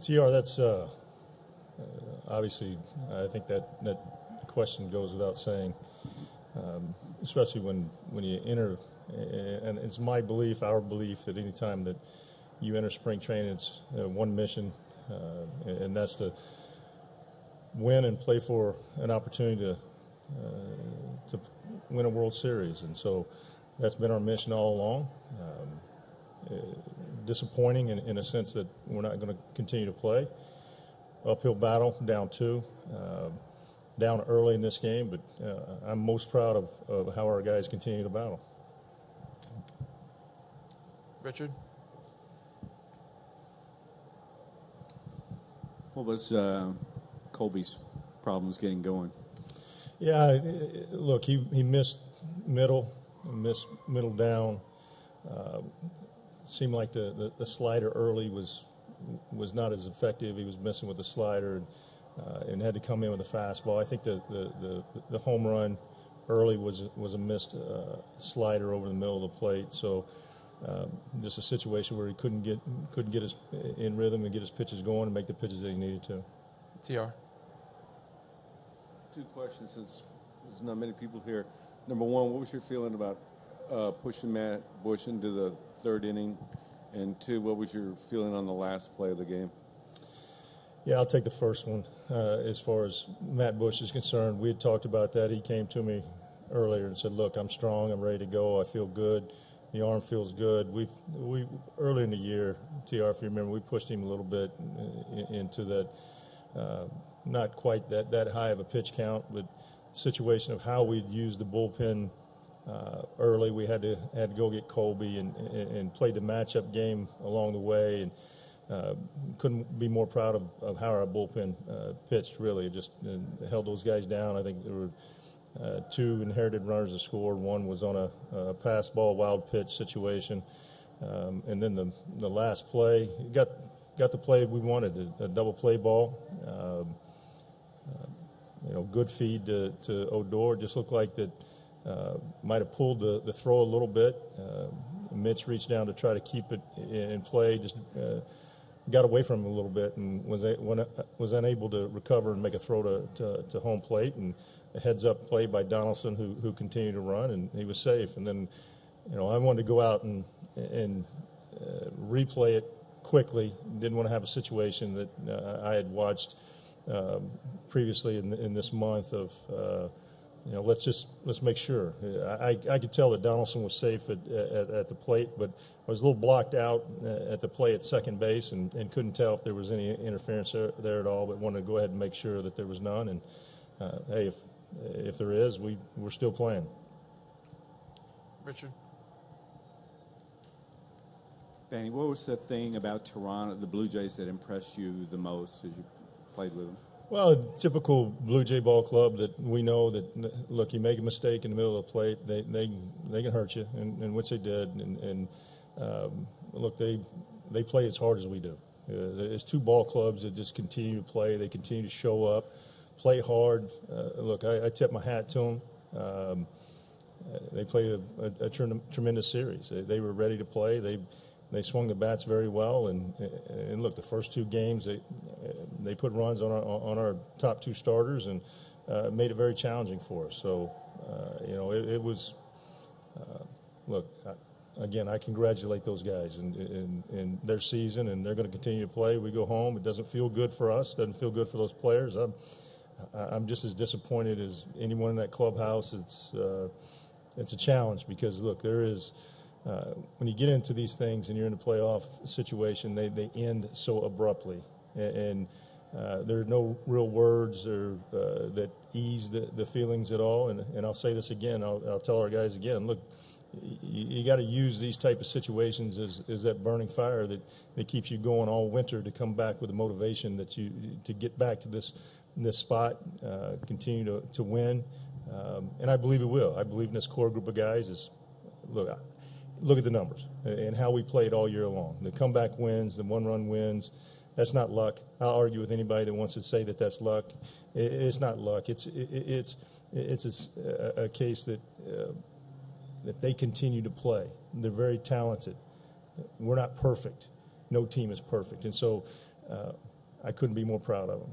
TR, that's obviously, I think that question goes without saying, especially when you enter, and it's my belief, our belief, that any time that you enter spring training, it's one mission, and that's to win and play for an opportunity to win a World Series. And so that's been our mission all along. Disappointing in a sense that we're not going to continue to play. Uphill battle, down 2, down early in this game, but I'm most proud of how our guys continue to battle. Richard? What was Colby's problems getting going? Yeah, look, he missed middle down. Seemed like the slider early was not as effective. He was messing with the slider and had to come in with a fastball. I think the home run early was a missed slider over the middle of the plate. So just a situation where he couldn't get his in rhythm and get his pitches going and make the pitches that he needed to. TR? 2 questions since there's not many people here. Number 1, what was your feeling about pushing Matt Bush into the 3rd inning? And 2, what was your feeling on the last play of the game? Yeah, I'll take the first one. As far as Matt Bush is concerned, we had talked about that. He came to me earlier and said, look, I'm strong, I'm ready to go, I feel good, the arm feels good. We early in the year, TR, if you remember, we pushed him a little bit into that, not quite that high of a pitch count, but situation of how we'd use the bullpen early. We had to go get Colby and played the matchup game along the way, and couldn't be more proud of how our bullpen pitched. Really, just held those guys down. I think there were 2 inherited runners that scored. One was on a pass ball, wild pitch situation, and then the last play got the play we wanted, a double play ball. Good feed to Odor. Just looked like that. Might have pulled the throw a little bit. Mitch reached down to try to keep it in play, just got away from him a little bit and was unable to recover and make a throw to home plate, and a heads-up play by Donaldson who continued to run, and he was safe. And then, I wanted to go out and replay it quickly. Didn't want to have a situation that I had watched previously in this month of let's make sure. I could tell that Donaldson was safe at the plate, but I was a little blocked out at the play at second base and couldn't tell if there was any interference there at all, but wanted to go ahead and make sure that there was none. And hey, if there is, we're still playing. Richard? Banny, what was the thing about Toronto, the Blue Jays, that impressed you the most as you played with them? Well, typical Blue Jay ball club that we know that, look, you make a mistake in the middle of the plate, they can hurt you, and which they did. And look, they play as hard as we do. There's 2 ball clubs that just continue to play. They continue to show up, play hard. Look, I tip my hat to them. They played a tremendous series. They were ready to play. They swung the bats very well, and look, the first 2 games they put runs on our top 2 starters and made it very challenging for us. So it was look, again, I congratulate those guys in their season, and they're going to continue to play. We go home. It doesn't feel good for us. It doesn't feel good for those players. I'm just as disappointed as anyone in that clubhouse. It's a challenge because look, there is. When you get into these things and you're in a playoff situation, they end so abruptly, and there are no real words that ease the feelings at all. And I'll say this again. I'll tell our guys again. Look, you got to use these type of situations as that burning fire that keeps you going all winter to come back with the motivation to get back to this spot, continue to win, and I believe it will. I believe in this core group of guys. Look at the numbers and how we played all year long. The comeback wins, the 1-run wins. That's not luck. I'll argue with anybody that wants to say that that's luck. It's not luck. It's a case that they continue to play. They're very talented. We're not perfect. No team is perfect. And so I couldn't be more proud of them.